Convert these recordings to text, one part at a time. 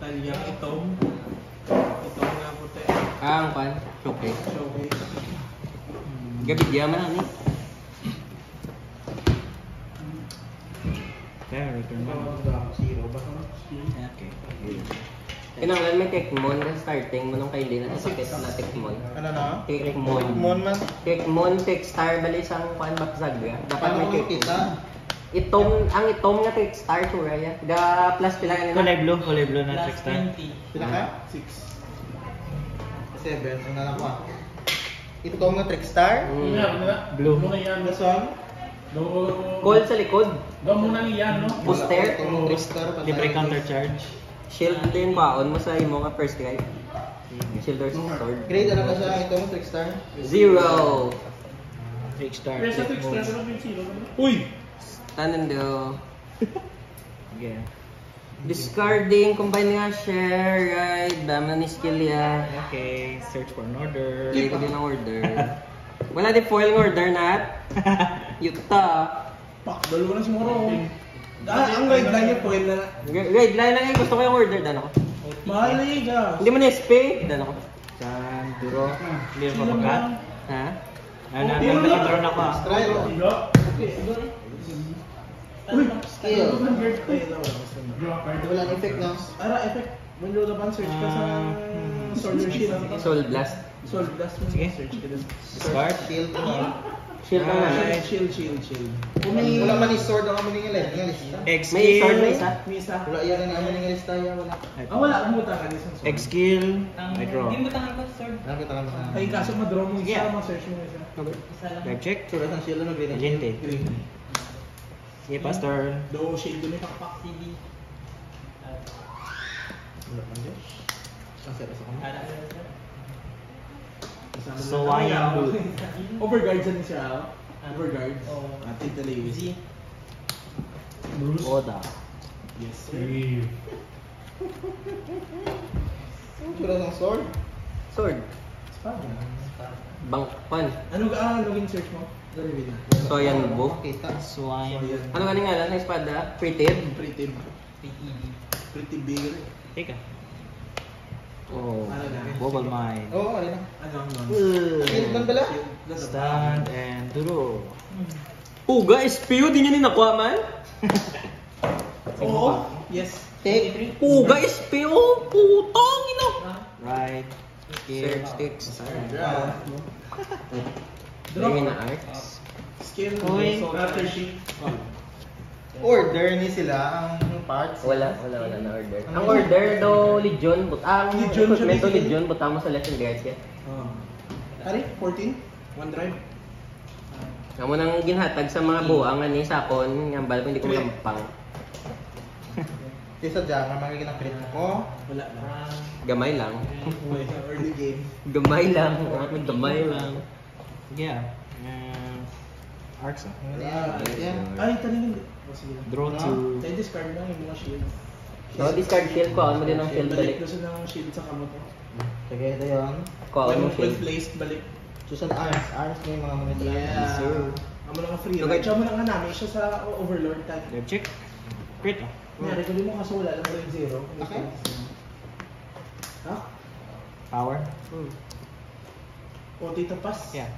talyang itong nga puti. Ang pan, showcase. Showcase. Gabi dia man ani. Kaya return mo. Zero ba? Okay. Kinanglan may Kekmon na starting mo nung kay Lina sa sakit na Kekmon. Ano na? Kekmon. Mon man. Kekmon, Kickstar, bali isang pan baksag ya. Dapat Paano may mo kita? ang itom nga Kickstar sura ya. Da plus pila kanina. Kulay blue na 6 time. Pila ka? 6. 7. Ang nalang ko. Itong nga Trickstar. Blue. This one. Call sa likod. No? Booster. Libre counter charge. Shield din baon mo sa imo nga first guy. Shield or sword. Grade ano na siya? Itong Trickstar. 0. 3 star. Uy! Tanan do. Okay. Discarding, combine nga, share, ride, dami na ni skill ya. Okay, search for an order. Play ko din ang order. Wala di foil ng order nat. Yuta. Pak, dalawa na siguro. Ang guideline niya foil na. Guideline lang yung gusto ko yung order. Dan ako. Mahaliga. Hindi mo na SP. Dan ako. San, duro. Hindi mo mapagat. Ha? Ano, nagduro na ako ah. Try mo. Uy! Skill. Wala effect na. Ara, effect. When you naman search ka sa sword or shield. Soul Blast. Soul blast mo. Sige. Search ka din. Start. Shield. Shield lang na. Shield. Wala man yung sword ang amin nga lista. X May sword na skill. isa. Misa. Wala yan ang amin nga lista. Wala. Wala. Kumuta ka din sa sword. X skill. I draw. Nakita lang sa... Ay, kaso ma-draw mo isa. Yeah. Ma-search mo isa. Live check. Surat ang shield na green. Agente. Sige, pastor. Do shield doon yung pakpak. Wala man dyan. Kasera sa kanya. So, ayaw. Overguard sa niya siya. Overguard. Atin talaga. Oda. Yes, sir. Surat ang sword? Sword. Espada. Bangpan. Ano yung search mo? Reveal na. Soyan book. Kita. So, ayaw. Ano ka nga lang sa espada? Pretty. Pretty. Pretty big. Teka. Oh. Ano na? Bubble Mind. Oo, ano na? Ano ang Shield man pala? Stand and duro. Puga, SPO, di nyo ninakuha man? Oo. Yes. Take. Puga, SPO, putong ino. Right. Search text. Draw. Draw na arts. Skill. Uy. After sheet. Order ni sila ang parts. Wala na order. Ang order do Legion, ang Legion siya equipment do basically. Legion, butang mo sa lesson guards ya. Ari, 14? One drive? Amo nang ginhatag sa mga buangan ni sakon, ngambal ko hindi ko malampang. Kesa dyan, ang mga ginang crit ko. Wala na. Gamay lang. Early game. Gamay lang. May gamay lang. Yeah. Arcs ah. Ay, tanin. Sige. Draw to- Tayo discard lang yung mga shield. So, discard shield ko. Ano mo din ang shield balik. Gusto ng shield sa kamot ko. Sige, ito yun. Ko mo Well shield. placed, balik. Susan Arms. Arms na yung mga mga Yeah. sir. Amo lang ang free. Okay. Tsaka mo lang nga namin siya sa overlord type. Live check. Crit ah. Nangyari ko din mo kaso wala lang rin zero. Okay. Ha? Power. O dito pass? Yeah.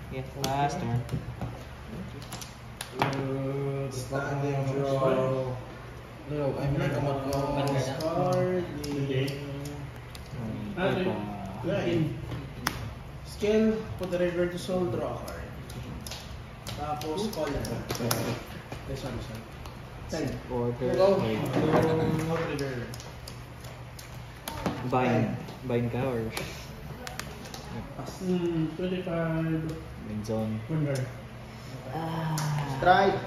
Yeah. Last turn. Stand and draw. No, I'm not a mag Discarding. Right. Skill, put the river to soul, draw a card. Tapos, call na. This one. 10. Order. Go. Wait. Out river. Bind ka or Pass. 25. main zone. Wonder. Strike.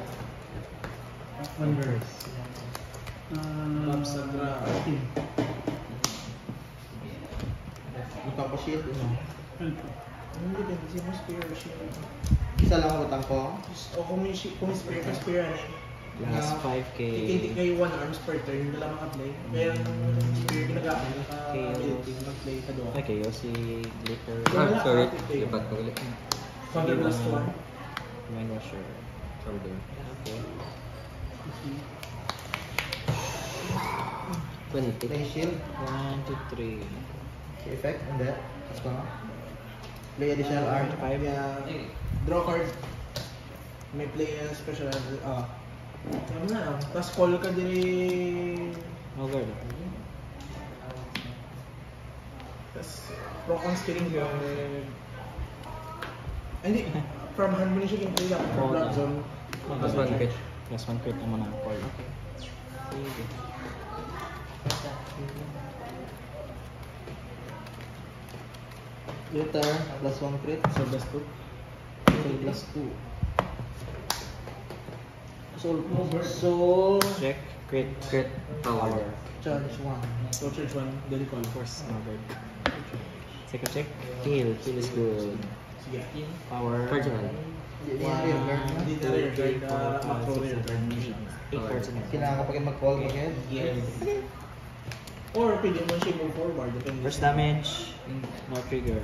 Wonder. Labs sa draw. Butang ko shield. Hindi din, kasi mo spear or shield. Isa lang ang butang ko. O kung may spear ka, spear ano eh. Last 5k. Hindi kayo 1 arms per turn, wala maka-play. Kaya ang spear ginagamit, naka-ability, mag-play ka doon. Okay, o si Glitter. Ah, sorry. Ibat ko ulit. Thunder Blast 1. Mind Rusher. Shoulder. Okay. 20. Play shield. 1, 2, 3. Effect, hindi. Tapos ko. Play additional arm. 5. Draw card. May play special. Yan na lang. Tapos call ka din. No guard. Tapos rock on skilling ko. Hindi. From hand mo siya play lang. From blood zone. Plus 1 crit. Plus 1 crit naman ang call. Sige. Filter, plus 1 crit. So plus 2. Soul plus 2. Soul. Check. Crit. Crit. Power. Charge 1. So charge 1. Then call. Force. No guard. Second check. Heal. Heal is good. Sige. Power. Charge 1. Hindi na real guard na. Hindi na rear guard. Macro rear guard. 8 cards in hand. Kailangan ko pa mag-call mo again. Yes. Or pwede mo siya move forward. Depende. First damage, no trigger.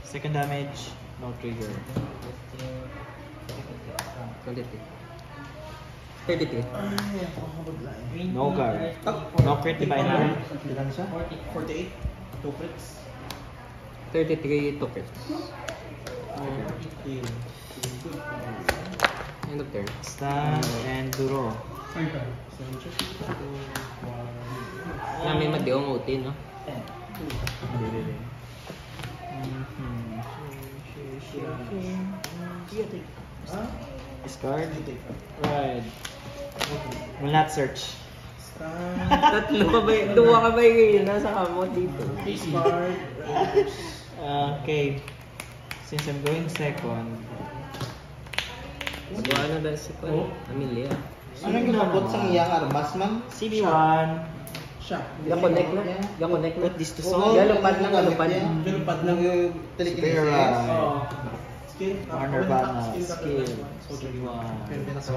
Second damage, no trigger. 23. 33. Ay, ako kabaglaan. No guard. No crit divine arm. Ilan siya? 48. 2 crits. 33 to crits. Okay. End of turn. Stand and draw. May mag-diong OT, no? Discard. Right. Will not search. Tatlo ka ba yun? Duwa ka ba yun? Nasa kamot dito. Face card. Okay. Since I'm going second, Duwa na ba si Paul? Amelia. Anong ginabot sa iyang armas, man? CB1, Siya. Ga-connect na? Ga-connect na? put this to soul. Galupad lang, galupad. Galupad lang. Telekinesis. Oo. Skill. Honor Bana, Skill. skill, Soldier. CB1, Pwede na sa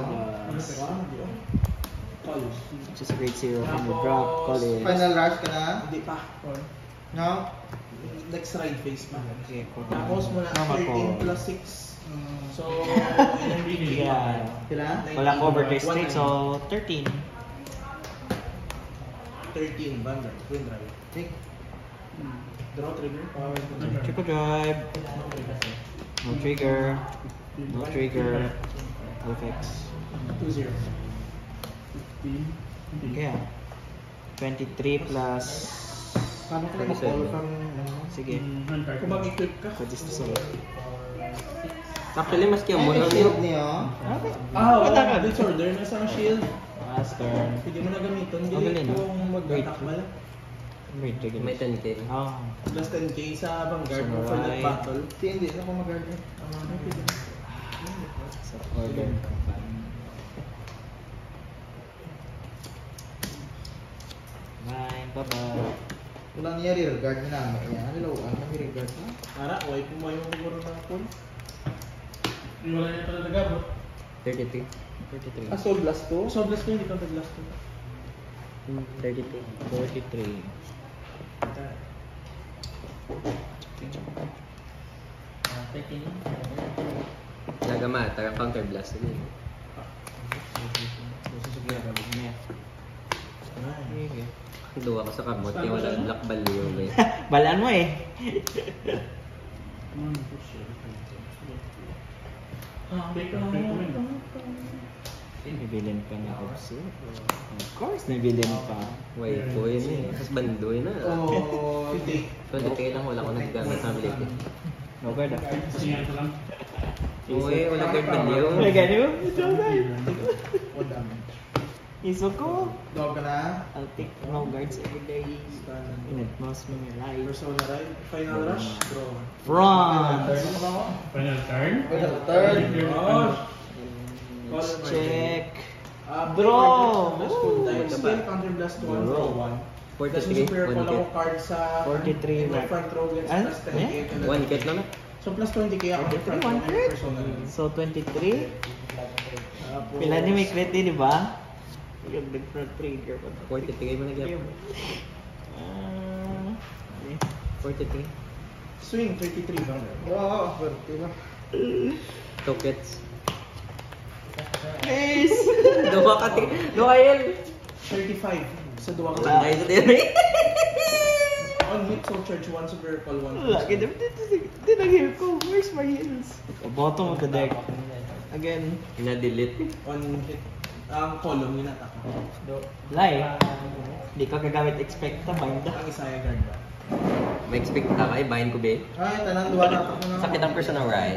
Call. which is a grade 0 from the drop, call it. Final rush ka na? Hindi pa. Or No? next ride phase pa. Okay, call. Tapos mo na Tama 13 ko. plus 6. So, Yeah. Kailan? Wala ko overdraw state, so 13. 13 Vanguard. Twin drive. Take. Draw trigger. Triple drive, no trigger, no trigger, effects. 2-0. Okay, 23 plus. Paano ko na mag-call from... Sige, Kung mag-equip ka. put this to soul. Actually, maski ang muna Ay, shield niyo. Okay. Oo. Disorder na sa shield. Last turn. Pwede mo na gamitin. Oh, galing, Hindi no? kung mag-atakmal. Wait, trigger. May 10k. Oh, Plus 10k sa Vanguard mo for that Samurai. battle. Hindi na ako mag-guard. sa order. Bye, bye-bye. Wala niya rear guard na naman. Yan, hello. Ano yung rear guard na? Ara, wipe mo yung siguro na pool. Wala niya pala nagabot. 33. 33. Ah, Soul Blast 2? So, blast ko hindi ka blast ko. 33. 43. Nagamata, counter blast. Sige. Sige. Duwa ko sa kamot. Yung wala black value. Okay. Balaan mo eh. Bibilin pa na Obsu. Of course, nabilin pa. Waifu yun eh. Tapos bandoy na. Oh, 20k lang wala ko naggamit sa ability. No guard ah. Uy, wala third value. May ganyo? Ito na. 1 damage. Iso ko. Dog ka na? I'll take no guards every day. In atmosphere, my life. Persona ride. Final rush. Draw. Front. Final turn? Final turn. Oh. Let's check. Draw! Draw! Skill counter blast 1, draw 1. Tapos 43, super call 1k. ako card sa 43 my front row gets Ah, plus 10k. yeah? 1 kit naman. So plus 20k ako 43, front row 1 and crit? persona ride. So, 23. Tapos- Pila ni may crit di ba? Yung big front trigger pa. 43 mo nagyap. 43. Swing 33 Vanguard. Oo, swerte na. 2 kits. Ace! Duwa ka. Duwa yun. 35 Sa duwa ka. Wala kayo sa theory. On hit, soul charge 1 super call 1. Wala, hindi nag-heal ko. Where's my heals? Bottom of the deck. Again. Na-delete. On hit, ang column yung attack mo. Lie. Hindi ka gagamit expect na bind. Ang isa yung guard ba? May expect ka kay bahin ko be. Ay, tanan duwa na ako. Sakit ang person ng Rai.